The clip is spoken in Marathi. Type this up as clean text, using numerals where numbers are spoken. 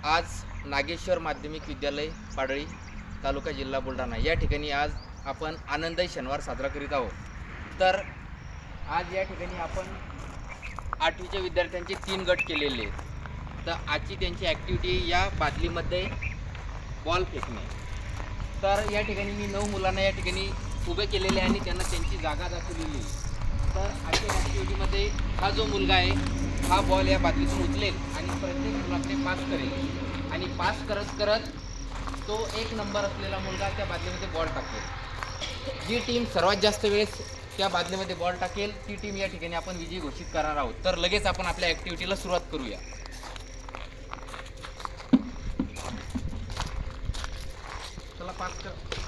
आज नागेश्वर माध्यमिक विद्यालय पाडळी तालुका जिल्हा बुलढाणा या ठिकाणी आज आपण आनंदी शनिवार साजरा करीत आहोत। तर आज या ठिकाणी आपण 8वीच्या विद्यार्थ्यांचे 3 गट केलेले आहेत। तर आजची त्यांची ॲक्टिव्हिटी या बादलीमध्ये बॉल फेकणे। तर या ठिकाणी मी 9 मुलांना या ठिकाणी उभे केलेले आणि त्यांना त्यांची जागा दाखवलेली आहे। तर आजच्या ॲक्टिव्हिटीमध्ये हा जो मुलगा आहे हा बॉल या बादलीतून उचलेल आणि प्रत्येक मुलाकडे पास करेल आणि पास करत करत तो 1 नंबर असलेला मुलगा त्या बादलीमध्ये बॉल टाकेल। जी टीम सर्वात जास्त वेळेस त्या बादलीमध्ये बॉल टाकेल ती टीम या ठिकाणी आपण विजयी घोषित करणार आहोत। तर लगेच आपण आपल्या ॲक्टिव्हिटीला सुरुवात करूया। चला पास कर।